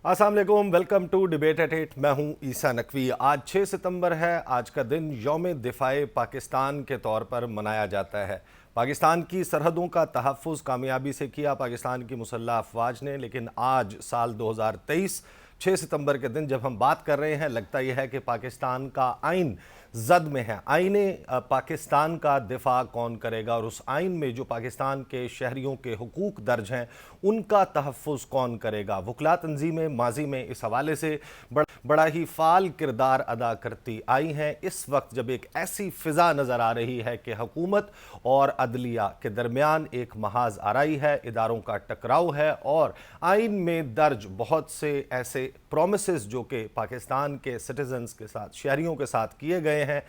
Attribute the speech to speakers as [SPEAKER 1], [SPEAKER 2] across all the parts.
[SPEAKER 1] अस्सलाम वालेकुम, welcome to debate eight 8। मैं हूं ईसा नकवी। आज 6 सितंबर है। आज का दिन यौम दिफाए पाकिस्तान के तौर पर मनाया जाता है। पाकिस्तान की सरहदों का तहफ़्फ़ुज़ कामयाबी से किया पाकिस्तान की मुसल्लह अफवाज ने, लेकिन आज साल 2023 6 सितंबर के दिन जब हम बात कर रहे हैं, लगता यह है कि पाकिस्तान का आइन जद में है। आईने पाकिस्तान का दिफा कौन करेगा, और उस आइन में जो पाकिस्तान के शहरियों के हुकूक दर्ज हैं उनका तहफ़्फ़ुज़ कौन करेगा। वकला तंजीमें माजी में इस हवाले से बड़ा ही फ़ाल किरदार अदा करती आई हैं। इस वक्त जब एक ऐसी फ़िज़ा नज़र आ रही है कि हुकूमत और अदलिया के दरमियान एक महाज आराई है, इदारों का टकराव है, और आइन में दर्ज बहुत से ऐसे प्रोमिसेस जो कि पाकिस्तान के सिटीजन्स के साथ, शहरियों के साथ किए गए हैं,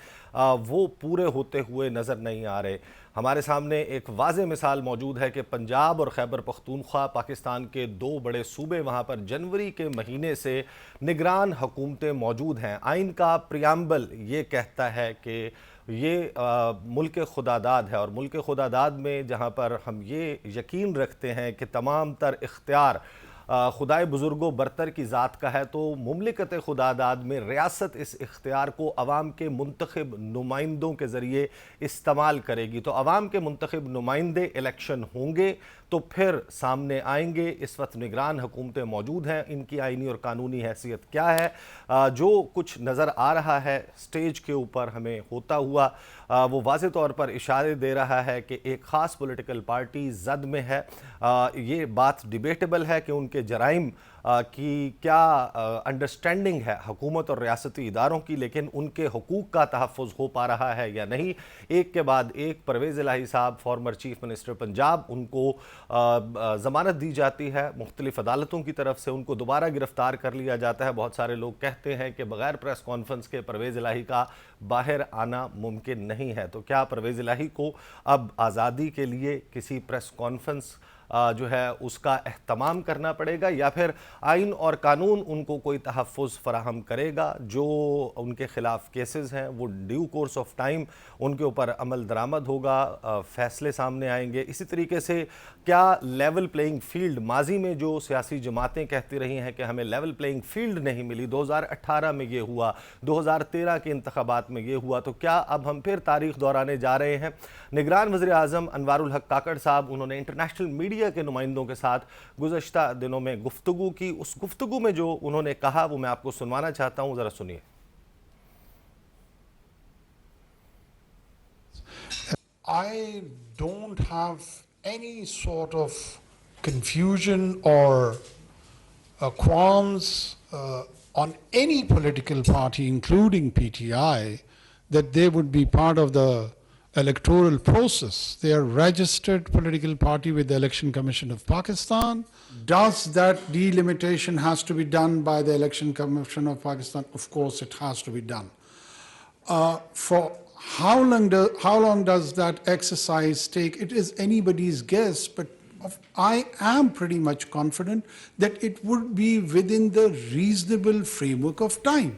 [SPEAKER 1] वो पूरे होते हुए नज़र नहीं आ रहे। हमारे सामने एक वाज़ेह मिसाल मौजूद है कि पंजाब और खैबर पख्तूनख्वा पाकिस्तान के दो बड़े सूबे, वहाँ पर जनवरी के महीने से निगरान हुकूमतें मौजूद हैं। आइन का प्रियम्बल ये कहता है कि ये मुल्क खुदादाद है, और मुल्क खुदादाद में जहाँ पर हम ये यकीन रखते हैं कि तमाम तर इख्तियार खुदाए बुज़ुर्गो बरतर की ज़ात का है, तो मुमलिकत खुदादाद में रियासत इस इख्तियार को अवाम के मुंतखब नुमाइंदों के ज़रिए इस्तेमाल करेगी। तो अवाम के मुंतखब नुमाइंदे इलेक्शन होंगे तो फिर सामने आएंगे। इस वक्त निगरान हुकूमतें मौजूद हैं, इनकी आइनी और कानूनी हैसियत क्या है, जो कुछ नज़र आ रहा है स्टेज के ऊपर हमें होता हुआ, वो वाज़े तौर पर इशारे दे रहा है कि एक ख़ास पॉलिटिकल पार्टी जद में है। ये बात डिबेटेबल है कि उनके जराइम की क्या अंडरस्टैंडिंग है हुकूमत और रियासती इदारों की, लेकिन उनके हुकूक का तहफ़्फ़ुज़ हो पा रहा है या नहीं। एक के बाद एक परवेज़ इलाही साहब, फॉर्मर चीफ मिनिस्टर पंजाब, उनको ज़मानत दी जाती है मुख्तलिफ़ अदालतों की तरफ से, उनको दोबारा गिरफ़्तार कर लिया जाता है। बहुत सारे लोग कहते हैं कि बग़ैर प्रेस कॉन्फ्रेंस के परवेज़ इलाही का बाहर आना मुमकिन नहीं है। तो क्या परवेज़ इलाही को अब आज़ादी के लिए किसी प्रेस कॉन्फ्रेंस जो है उसका एहतमाम करना पड़ेगा, या फिर आइन और कानून उनको कोई तहफ़्फ़ुज़ फ़राहम करेगा? जो उनके ख़िलाफ़ केसेस हैं वो ड्यू कोर्स ऑफ टाइम उनके ऊपर अमल दरामद होगा, फ़ैसले सामने आएंगे। इसी तरीके से क्या लेवल प्लेइंग फ़ील्ड, माजी में जो सियासी जमातें कहती रही हैं कि हमें लेवल प्लेइंग फ़ील्ड नहीं मिली, 2018 में ये हुआ, 2013 के इंतख़ाबात में ये हुआ, तो क्या अब हम फिर तारीख़ दोहराने जा रहे हैं? निगरान वज़ीर आज़म अनवारुल हक काकड़ साहब, उन्होंने इंटरनेशनल मीडिया के नुमाइंदों के साथ गुज़श्ता दिनों में गुफ्तगू की। उस गुफ्तगू में जो उन्होंने कहा वो मैं आपको सुनवाना चाहता हूं, जरा सुनिए।
[SPEAKER 2] I don't have any sort of confusion or qualms on any political party, including PTI, that they would be part of the electoral process. They are a registered political party with the Election Commission of Pakistan. Does that delimitation has to be done by the Election Commission of Pakistan? Of course it has to be done. For how long does that exercise take? It is anybody's guess, but I am pretty much confident that it would be within the reasonable framework of time.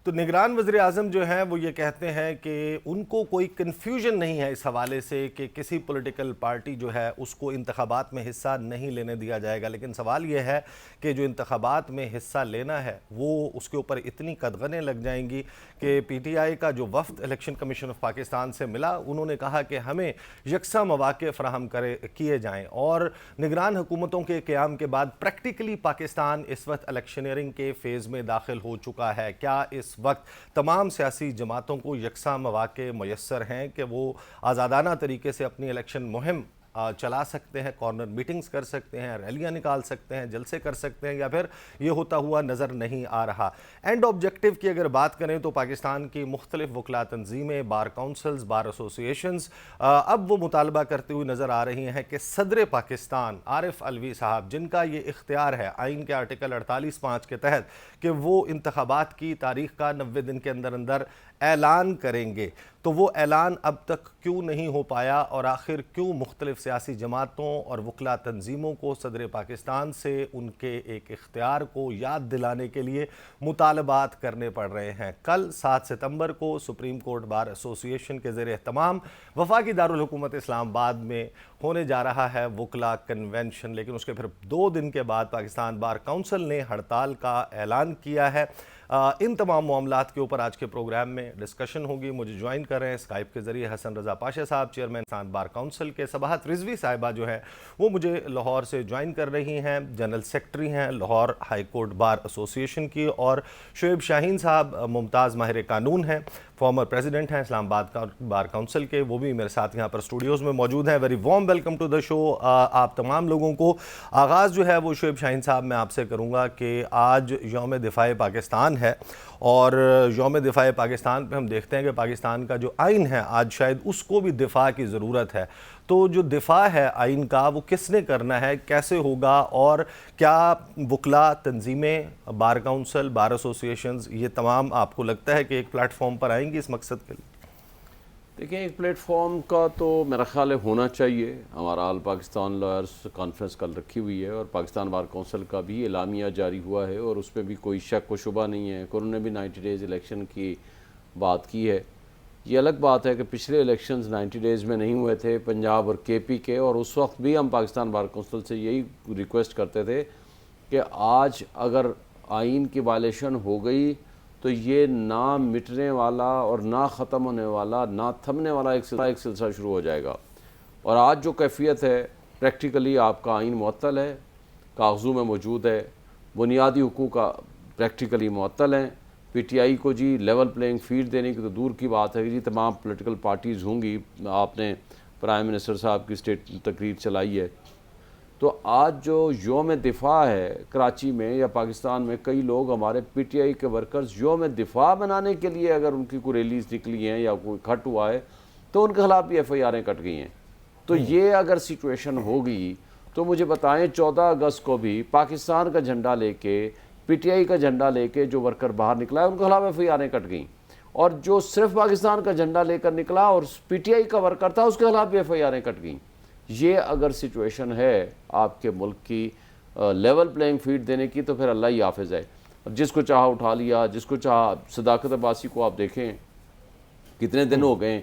[SPEAKER 1] तो निगरान वज़ीर आज़म जो हैं वो ये कहते हैं कि उनको कोई कन्फ्यूजन नहीं है इस हवाले से कि किसी पॉलिटिकल पार्टी जो है उसको इंतखाबात में हिस्सा नहीं लेने दिया जाएगा, लेकिन सवाल ये है कि जो इंतखाबात में हिस्सा लेना है वो उसके ऊपर इतनी कदगनें लग जाएंगी कि PTI का जो वफ़द इलेक्शन कमीशन ऑफ पाकिस्तान से मिला, उन्होंने कहा कि हमें यकसा मौक़े फ़राहम किए जाएँ, और निगरान हुकूमतों के क़याम के बाद प्रैक्टिकली पाकिस्तान इस वक्त इलेक्शनियरिंग के फ़ेज़ में दाखिल हो चुका है। क्या इस वक्त तमाम सियासी जमातों को यकसा मौक़े मुयस्सर हैं कि वो आज़ादाना तरीके से अपनी इलेक्शन मुहिम चला सकते हैं, कॉर्नर मीटिंग्स कर सकते हैं, रैलियां निकाल सकते हैं, जलसे कर सकते हैं, या फिर ये होता हुआ नज़र नहीं आ रहा? एंड ऑब्जेक्टिव की अगर बात करें तो पाकिस्तान की मुख्तलिफ वकला तंजीमें, बार काउंसिल्स, बार एसोसिएशंस अब वो मुतालबा करती हुई नज़र आ रही हैं कि सदर पाकिस्तान आरिफ अलवी साहब, जिनका ये इख्तियार है आइन के आर्टिकल 48(5) के तहत कि वो इंतखाबात की तारीख़ का 90 दिन के अंदर अंदर ऐलान करेंगे। तो वो ऐलान अब तक क्यों नहीं हो पाया और आखिर क्यों मुख्तलिफ सियासी जमातों और वकला तंजीमों को सदर पाकिस्तान से उनके एक इख्तियार को याद दिलाने के लिए मुतालबात करने पड़ रहे हैं। कल 7 सितंबर को सुप्रीम कोर्ट बार एसोसिएशन के ज़ेर एहतमाम वफाकी दारुल हुकूमत इस्लामाबाद में होने जा रहा है वकला कन्वेंशन, लेकिन उसके फिर 2 दिन के बाद पाकिस्तान बार काउंसिल ने हड़ताल का ऐलान किया है। इन तमाम मामलात के ऊपर आज के प्रोग्राम में डिस्कशन होगी। मुझे ज्वाइन कर रहे हैं स्काइप के ज़रिए हसन रज़ा पाशा साहब, चेयरमैन पाकिस्तान बार काउंसिल के। सबाहत रिजवी साहिबा जो है वो मुझे लाहौर से ज्वाइन कर रही हैं, जनरल सेक्रेटरी हैं Lahore high court bar association की। और शुएब शाहीन साहब मुमताज़ माहिर कानून हैं, फॉर्मर प्रेसिडेंट हैं इस्लामाबाद का बार काउंसिल के, वो भी मेरे साथ यहाँ पर स्टूडियोज़ में मौजूद हैं। Very warm welcome to the show आप तमाम लोगों को। आगाज़ जो है वो शुएब शाहीन साहब मैं आपसे करूँगा कि आज यौम दिफ़ाए पाकिस्तान है और यौम दिफ़ाए पाकिस्तान पे हम देखते हैं कि पाकिस्तान का जो आइन है आज शायद उसको भी दिफ़ा की ज़रूरत है। तो जो दिफ़ा है आइन का वो किसने करना है, कैसे होगा, और क्या वकला तंजीमें, बार काउंसिल, बार एसोसिएशंस ये तमाम आपको लगता है कि एक प्लेटफॉर्म पर आएंगी इस मकसद के लिए?
[SPEAKER 3] देखिए, एक प्लेटफॉर्म का तो मेरा ख्याल है होना चाहिए। हमारा ऑल पाकिस्तान लॉयर्स कॉन्फ्रेंस कल रखी हुई है और पाकिस्तान बार काउंसिल का भी एलामिया जारी हुआ है और उसमें भी कोई शक व शुबा नहीं है कि उन्होंने भी 90 डेज़ इलेक्शन की बात की है। ये अलग बात है कि पिछले इलेक्शंस 90 डेज़ में नहीं हुए थे पंजाब और केपी के, और उस वक्त भी हम पाकिस्तान बार काउंसिल से यही रिक्वेस्ट करते थे कि आज अगर आइन की वायलेशन हो गई तो ये ना मिटने वाला और ना ख़त्म होने वाला, ना थमने वाला एक सिलसिला शुरू हो जाएगा। और आज जो कैफियत है, प्रैक्टिकली आपका आइन मुअत्तल है, कागज़ों में मौजूद है, बुनियादी हुकूक का प्रैक्टिकली मुअत्तल हैं। पीटीआई को जी लेवल प्लेइंग फील्ड देने की तो दूर की बात है कि जी तमाम पॉलिटिकल पार्टीज़ होंगी। आपने प्राइम मिनिस्टर साहब की स्टेट तकरीर चलाई है। तो आज जो योम दिफ़ा है कराची में या पाकिस्तान में, कई लोग हमारे पीटीआई के वर्कर्स योम दिफ़ा बनाने के लिए अगर उनकी कोई रैलीज निकली हैं या कोई इकट्ठ हुआ है तो उनके खिलाफ भी एफआईआरें कट गई हैं। तो ये अगर सिचुएशन हो गई तो मुझे बताएं 14 अगस्त को भी पाकिस्तान का झंडा लेके, पीटीआई का झंडा लेके जो वर्कर बाहर निकला है उनके खिलाफ एफआईआरें कट गई, और जो सिर्फ पाकिस्तान का झंडा लेकर निकला और पीटीआई का वर्कर था उसके खिलाफ भी एफआईआरें कट गई। ये अगर सिचुएशन है आपके मुल्क की लेवल प्लेइंग फील्ड देने की तो फिर अल्लाह ही हाफिज़ है। जिसको चाहा उठा लिया, जिसको चाहा। सदाकत अब्बासी को आप देखें कितने दिन हो गए,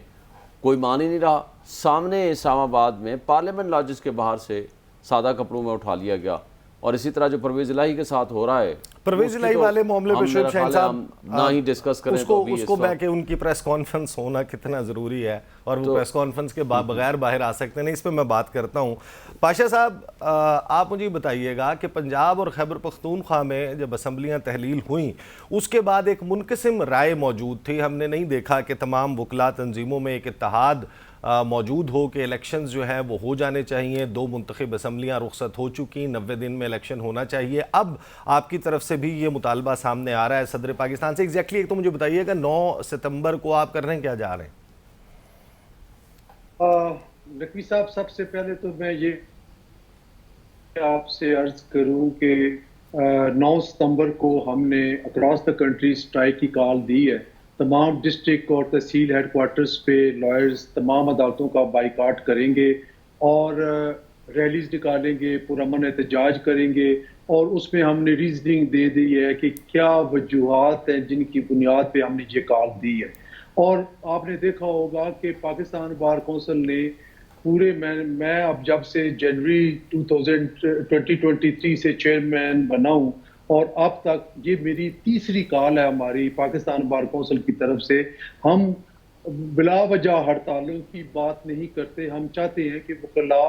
[SPEAKER 3] कोई मान ही नहीं रहा। सामने इस्लामाबाद में पार्लियामेंट लॉजेस के बाहर से सादा कपड़ों में उठा लिया गया। और इसी तरह जो परवेज़ इलाही के साथ हो रहा है,
[SPEAKER 1] परवेज़ इलाही वाले मामले पे शुएब शाहीन साहब
[SPEAKER 3] ना ही डिस्कस करें
[SPEAKER 1] उसको बैठे उनकी प्रेस कॉन्फ्रेंस होना कितना ज़रूरी है और वो प्रेस कॉन्फ्रेंस के बगैर बाहर आ सकते नहीं, इस पर मैं बात करता हूँ। पाशा साहब, आप मुझे बताइएगा कि पंजाब और खैबर पख्तूनख्वा में जब असम्बलियाँ तहलील हुई उसके बाद एक मुनक़सिम राय मौजूद थी। हमने नहीं देखा कि तमाम वकला तंजीमों में एक इत्तेहाद मौजूद हो कि इलेक्शंस जो हैं वो हो जाने चाहिए। 2 मुंतखब असम्बलियाँ रुखसत हो चुकी, 90 दिन में इलेक्शन होना चाहिए। अब आपकी तरफ से भी ये मुतालबा सामने आ रहा है सदर पाकिस्तान से। एग्जैक्टली एक तो मुझे बताइएगा 9 सितंबर को आप करने क्या जा रहे हैं?
[SPEAKER 4] नकवी साहब, सबसे पहले तो मैं ये आपसे अर्ज करूं कि 9 सितंबर को हमने अक्रॉस द कंट्री स्ट्राइक की कॉल दी है। तमाम डिस्ट्रिक्ट और तहसील हेडक्वार्टर्स पे लॉयर्स तमाम अदालतों का बाइकाट करेंगे और रैलीज निकालेंगे, पुरअमन एहतजाज करेंगे, और उसमें हमने रीजनिंग दे दी है कि क्या वजूहात हैं जिनकी बुनियाद पे हमने ये कॉल दी है। और आपने देखा होगा कि पाकिस्तान बार काउंसिल ने पूरे मैं अब जब से जनवरी 2023 से चेयरमैन बना हूँ और अब तक ये मेरी तीसरी कॉल है हमारी पाकिस्तान बार काउंसिल की तरफ से। हम बिला वजह हड़तालों की बात नहीं करते। हम चाहते हैं कि वकला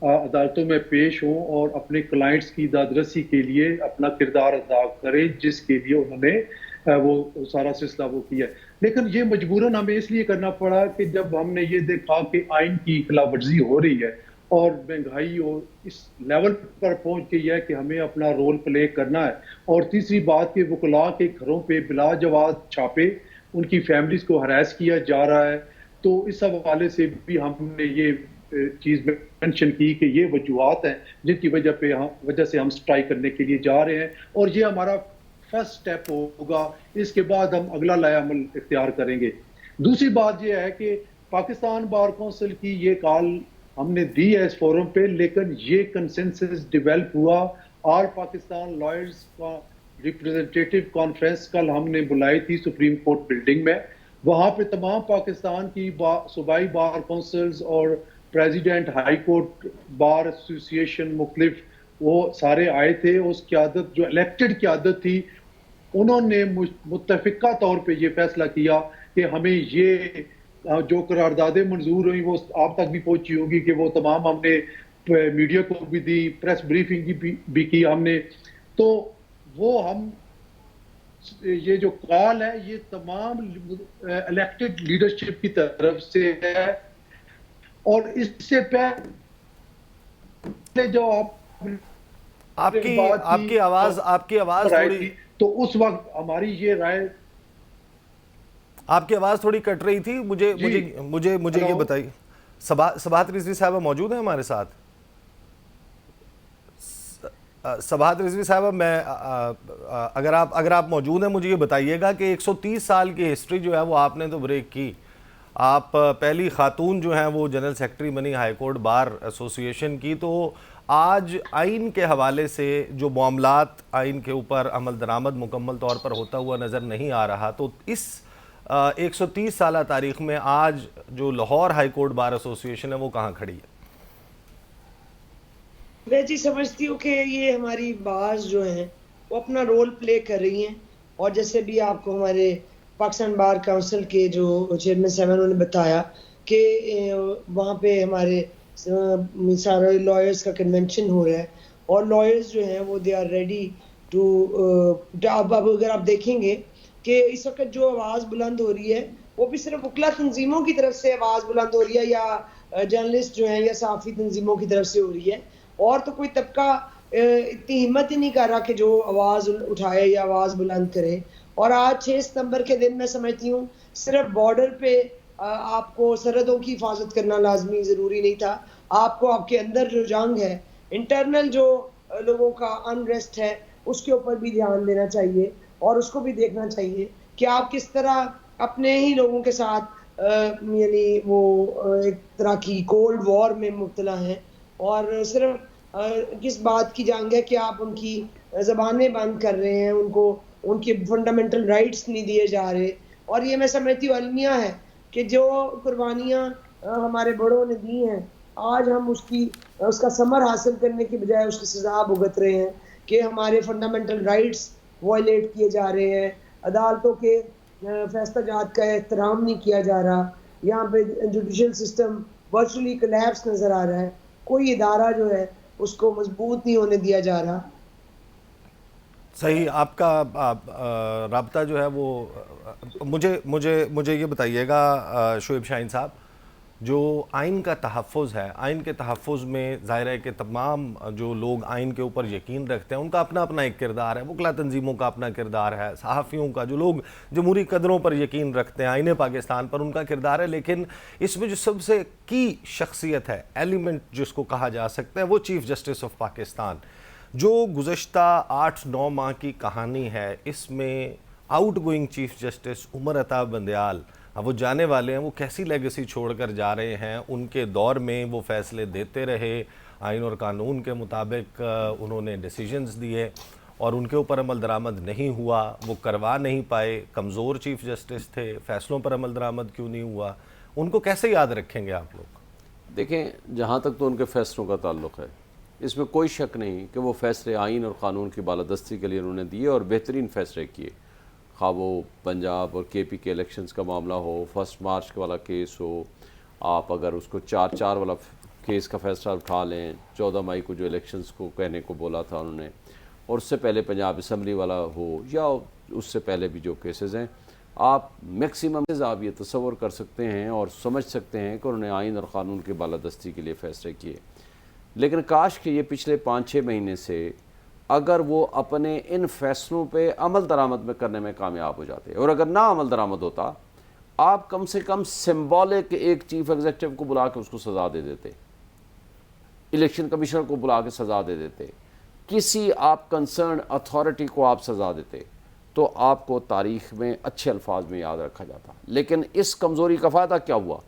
[SPEAKER 4] अदालतों में पेश हों और अपने क्लाइंट्स की दादरसी के लिए अपना किरदार अदा करें, जिसके लिए उन्होंने वो सारा सिलसिला वो किया। लेकिन ये मजबूरन हमें इसलिए करना पड़ा कि जब हमने ये देखा कि आइन की खिलाफवर्जी हो रही है और महंगाई और इस लेवल पर पहुंच गई है कि हमें अपना रोल प्ले करना है। और तीसरी बात कि वकला के घरों पे बिला जवाब छापे, उनकी फैमिलीज को हरास किया जा रहा है। तो इस हवाले से भी हमने ये चीज़ मेंशन की कि ये वजूहात हैं जिनकी वजह से हम स्ट्राइक करने के लिए जा रहे हैं। और ये हमारा फर्स्ट स्टेप होगा, इसके बाद हम अगला लाया अमल इख्तियार करेंगे। दूसरी बात यह है कि पाकिस्तान बार कौंसिल की ये कॉल हमने दी है इस फोरम पे, लेकिन ये कंसेंसस डेवलप हुआ। ऑल पाकिस्तान लॉयर्स का रिप्रेजेंटेटिव कॉन्फ्रेंस कल हमने बुलाई थी सुप्रीम कोर्ट बिल्डिंग में। वहां पे तमाम पाकिस्तान की सूबाई बार कौंसिल्स और president high court bar association मुख्तलिफ वो सारे आए थे। उस क़यादत जो इलेक्टेड क़यादत थी, उन्होंने मुत्तफ़िका तौर पे ये फैसला किया कि हमें ये जो करारदादें मंजूर हुई वो आप तक भी पहुंची होगी कि वो तमाम हमने मीडिया को भी दी, प्रेस ब्रीफिंग भी की हमने। तो वो हम ये जो कॉल है ये तमाम इलेक्टेड लीडरशिप की तरफ से है। और इससे पहले जो
[SPEAKER 1] आपकी आवाज थोड़ी,
[SPEAKER 4] तो उस वक्त हमारी ये राय,
[SPEAKER 1] आपकी आवाज थोड़ी कट रही थी। मुझे ये बताइए, सबाहत रिजवी साहब मौजूद हैं हमारे साथ? सबाहत रिजवी साहब, मैं अगर आप मौजूद हैं, मुझे ये बताइएगा कि 130 साल की हिस्ट्री जो है वो आपने तो ब्रेक की। आप पहली खातून जो हैं वो जनरल सेक्रेटरी बनी हाई कोर्ट बार एसोसिएशन की। तो आज आइन के हवाले से जो मामलात आइन के ऊपर अमल दरामद मुकम्मल तौर पर होता हुआ नज़र नहीं आ रहा, तो इस 130 साल तारीख़ में आज जो Lahore high court bar association है वो कहाँ खड़ी है?
[SPEAKER 5] मैं जी समझती हूँ कि ये हमारी बार्स जो हैं वो अपना रोल प्ले कर रही हैं। और जैसे भी आपको हमारे पाकिस्तान बार काउंसिल के जो चेयरमैन साहब उन्होंने बताया कि वहाँ पे हमारे सारे लॉयर्स का कन्वेंशन हो रहा है और लॉयर्स जो हैं वो दे आर रेडी टू। अब अगर आप देखेंगे कि इस वक्त जो आवाज़ बुलंद हो रही है वो भी सिर्फ वकला तंजीमों की तरफ से आवाज़ बुलंद हो रही है या जर्नलिस्ट जो हैं या सहाफ़ी तंजीमों की तरफ से हो रही है, और तो कोई तबका इतनी हिम्मत ही नहीं कर रहा कि जो आवाज़ उठाए या आवाज़ बुलंद करे। और आज 6 सितंबर के दिन मैं समझती हूँ सिर्फ बॉर्डर पे आपको सरहदों की हिफाजत करना लाजमी ज़रूरी नहीं था, आपको आपके अंदर जो जंग है, इंटरनल जो लोगों का अनरेस्ट है, उसके ऊपर भी ध्यान देना चाहिए और उसको भी देखना चाहिए कि आप किस तरह अपने ही लोगों के साथ यानी वो एक तरह की कोल्ड वॉर में मुब्तला हैं और सिर्फ किस बात की जंग है कि आप उनकी ज़बानें बंद कर रहे हैं, उनको उनके फंडामेंटल राइट्स नहीं दिए जा रहे। और ये मैं समझती हूँ अलमिया है कि जो कुर्बानियाँ हमारे बड़ों ने दी हैं, आज हम उसका समर हासिल करने की बजाय उसकी सज़ा भुगत रहे हैं कि हमारे फंडामेंटल राइट्स वायलेट किए जा रहे हैं, अदालतों के फैसला जात का एहतराम नहीं किया जा रहा, यहाँ पे जुडिशल सिस्टम वर्चुअली कोलैप्स नज़र आ रहा है, कोई इदारा जो है उसको मजबूत नहीं होने दिया जा रहा।
[SPEAKER 1] सही, आपका राब्ता जो है वो मुझे ये बताइएगा शोएब शाहीन साहब, जो आइन का तहफ़्फ़ुज़ है, आइन के तहफ़्फ़ुज़ में ज़ाहिर है कि तमाम जो लोग आइन के ऊपर यकीन रखते हैं उनका अपना अपना एक किरदार है, वकला तंजीमों का अपना किरदार है, सहाफ़ियों का, जो लोग जमहूरी कदरों पर यकीन रखते हैं, आइन पाकिस्तान पर, उनका किरदार है। लेकिन इसमें जो सबसे की शख्सियत है, एलिमेंट जिसको कहा जा सकता है, वो चीफ़ जस्टिस ऑफ पाकिस्तान, जो गुज़श्ता 8-9 माह की कहानी है। इसमें outgoing chief justice Umar Ata Bandial, अब वो जाने वाले हैं, वो कैसी लेगेसी छोड़कर जा रहे हैं। उनके दौर में वो फ़ैसले देते रहे, आइन और कानून के मुताबिक उन्होंने डिसीजंस दिए और उनके ऊपर अमल दरामद नहीं हुआ, वो करवा नहीं पाए, कमज़ोर चीफ़ जस्टिस थे, फ़ैसलों पर अमल दरामद क्यों नहीं हुआ, उनको कैसे याद रखेंगे आप लोग?
[SPEAKER 3] देखें, जहाँ तक तो उनके फ़ैसलों का ताल्लुक़ है, इसमें कोई शक नहीं कि वो फ़ैसले आइन और क़ानून की बालादस्ती के लिए उन्होंने दिए और बेहतरीन फ़ैसले किए। खा वो पंजाब और KP के इलेक्शंस का मामला हो, 1 मार्च वाला केस हो, आप अगर उसको 4-4 वाला केस का फ़ैसला उठा लें, 14 मई को जो इलेक्शंस को कहने को बोला था उन्होंने, और उससे पहले पंजाब असम्बली वाला हो या उससे पहले भी जो केसेस हैं, आप मैक्सिमम आप ये तसव्वुर कर सकते हैं और समझ सकते हैं कि उन्होंने आइन और क़ानून की बालादस्ती के लिए फ़ैसले किए। लेकिन काश कि ये पिछले 5-6 महीने से अगर वो अपने इन फ़ैसलों पे अमल दरामद में करने में कामयाब हो जाते, और अगर ना अमल दरामद होता, आप कम से कम सिंबॉलिक एक चीफ़ एग्जीक्यूटिव को बुला के उसको सज़ा दे देते, इलेक्शन कमीशनर को बुला के सज़ा दे देते, किसी आप कंसर्न अथॉरिटी को आप सज़ा देते, तो आपको तारीख़ में अच्छे अल्फाज में याद रखा जाता। लेकिन इस कमज़ोरी का फ़ायदा क्या हुआ?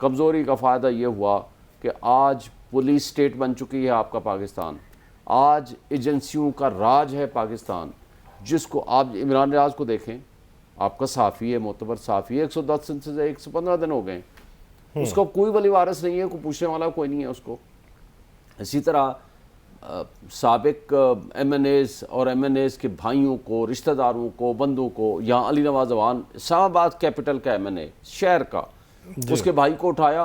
[SPEAKER 3] कमज़ोरी का फ़ायदा ये हुआ कि आज पुलिस स्टेट बन चुकी है आपका पाकिस्तान, आज एजेंसियों का राज है पाकिस्तान, जिसको आप इमरान रियाज को देखें, आपका साफ़ी है, मोतबर साफ़ी है, 110 दिन से 115 दिन हो गए, उसका कोई वली वारिस नहीं है, कोई पूछने वाला कोई नहीं है उसको। इसी तरह साबिक MNAs और MNAs के भाइयों को, रिश्तेदारों को, बंदों को, यहाँ अली नवाज अवान इस्लामाबाद कैपिटल का MNA शहर का, उसके भाई को उठाया,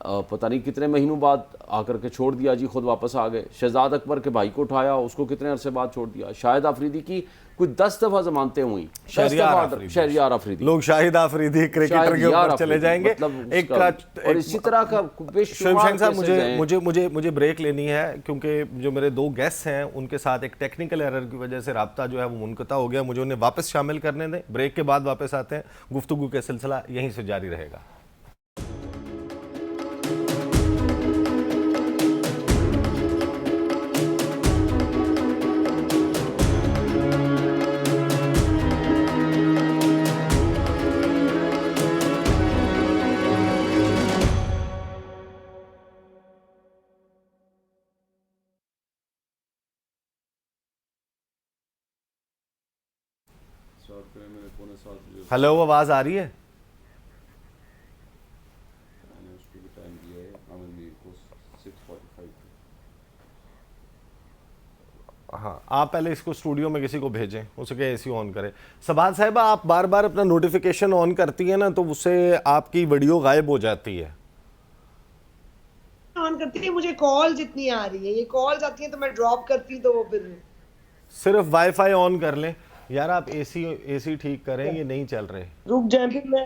[SPEAKER 3] पता नहीं कितने महीनों बाद आकर के छोड़ दिया जी, खुद वापस आ गए। शहजाद अकबर के भाई को उठाया, उसको कितने अरसे बाद छोड़ दिया। शाहिद आफरीदी की कुछ 10 दफ़ा जमानतें हुई, शहरियार आफरीदी,
[SPEAKER 1] लोग शाहिद आफरीदी क्रिकेटर के ऊपर चले जाएंगे।
[SPEAKER 3] मतलब और इसी तरह का
[SPEAKER 1] शहशान साहब, मुझे ब्रेक लेनी है, क्योंकि जो मेरे दो गेस्ट हैं उनके साथ एक टेक्निकल एरर की वजह से राब्ता जो है वो मुनक़ता हो गया। मुझे उन्हें वापस शामिल करने दें, ब्रेक के बाद वापस आते हैं, गुफ्तगू का सिलसिला यहीं से जारी रहेगा। हेलो, आवाज़ आ रही है? हाँ, आप पहले इसको स्टूडियो में किसी को भेजें, उसे कहे AC ऑन करे। सबात साहिबा, आप बार बार अपना नोटिफिकेशन ऑन करती हैं ना, तो उससे आपकी वीडियो गायब हो जाती है।
[SPEAKER 5] ऑन करती है, मुझे कॉल जितनी आ रही है, ये कॉल्स आती हैं तो मैं ड्रॉप करती हूँ, तो वो फिर
[SPEAKER 1] सिर्फ वाईफाई ऑन कर लें। यार आप AC ठीक करें, ये नहीं चल रहे।
[SPEAKER 5] रुक जाए फिर मैं